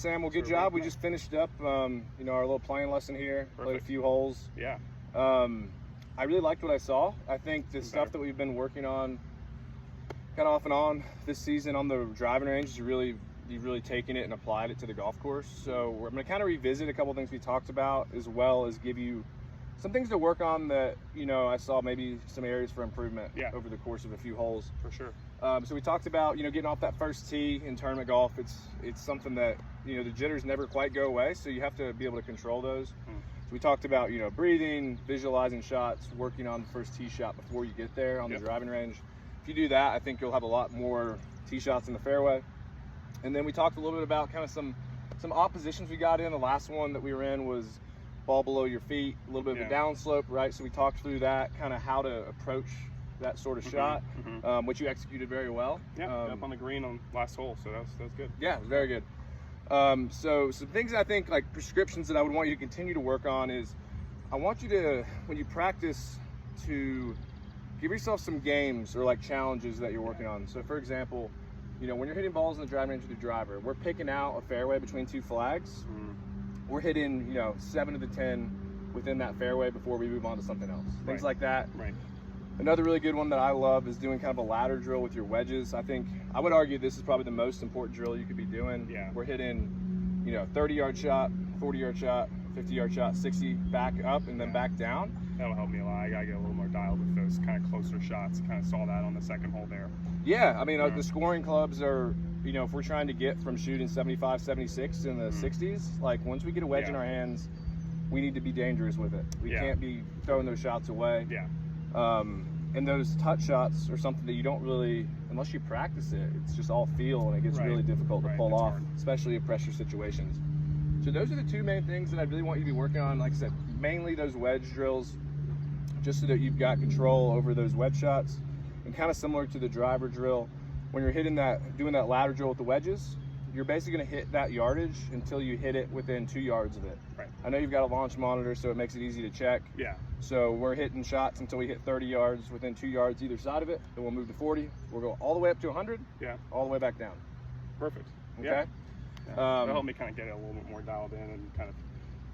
Sam, well, good job. We just finished up, our little playing lesson here. Perfect. Played a few holes. Yeah. I really liked what I saw. I think the stuff that we've been working on, kind of off and on this season on the driving range, you've really taken it and applied it to the golf course. So I'm going to kind of revisit a couple things we talked about, as well as give you some things to work on that I saw maybe some areas for improvement over the course of a few holes. For sure. So we talked about getting off that first tee in tournament golf. It's something that the jitters never quite go away, so you have to be able to control those. So we talked about breathing, visualizing shots, working on the first tee shot before you get there on the driving range. If you do that, I think you'll have a lot more tee shots in the fairway. And then we talked a little bit about kind of some oppositions we got in. The last one that we were in was ball below your feet, a little bit of a downslope, right? So we talked through that, kind of how to approach that sort of shot, which you executed very well. Yeah, up on the green on last hole, so that's good. Yeah, it was very good. So some things I think, like prescriptions that I would want you to continue to work on is, I want you to, when you practice, to give yourself some games or like challenges that you're working on. So for example, when you're hitting balls in the driving range with your driver, we're picking out a fairway between two flags. We're hitting 7 of the 10 within that fairway before we move on to something else. Things like that. Right. Another really good one that I love is doing kind of a ladder drill with your wedges. I would argue this is probably the most important drill you could be doing. Yeah. We're hitting 30-yard shot, 40-yard shot, 50-yard shot, 60 back up and then back down. That'll help me a lot. I gotta get a little more dialed with those kind of closer shots. Kind of saw that on the second hole there. Yeah, I mean, the scoring clubs are, if we're trying to get from shooting 75, 76 in the 60s, like once we get a wedge in our hands, we need to be dangerous with it. We can't be throwing those shots away. Yeah. And those touch shots are something that you don't really, unless you practice it, it's just all feel, and it gets really difficult to pull off, especially in pressure situations. So those are the two main things that I really want you to be working on. Like I said, mainly those wedge drills, just so that you've got control over those wedge shots. And kind of similar to the driver drill, when you're doing that ladder drill with the wedges, you're basically going to hit that yardage until you hit it within 2 yards of it. Right. I know you've got a launch monitor, so it makes it easy to check. Yeah. So we're hitting shots until we hit 30 yards within 2 yards either side of it. Then we'll move to 40. We'll go all the way up to 100. Yeah. All the way back down. Perfect. Okay. Yeah. That'll help me kind of get it a little bit more dialed in and kind of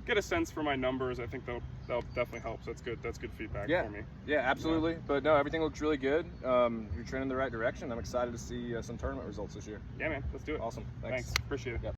get a sense for my numbers. I think that'll definitely help. So that's good. That's good feedback for me. Yeah, absolutely. Yeah. But no, everything looks really good. You're trending in the right direction. I'm excited to see some tournament results this year. Yeah, man. Let's do it. Awesome. Thanks. Appreciate it. Yep.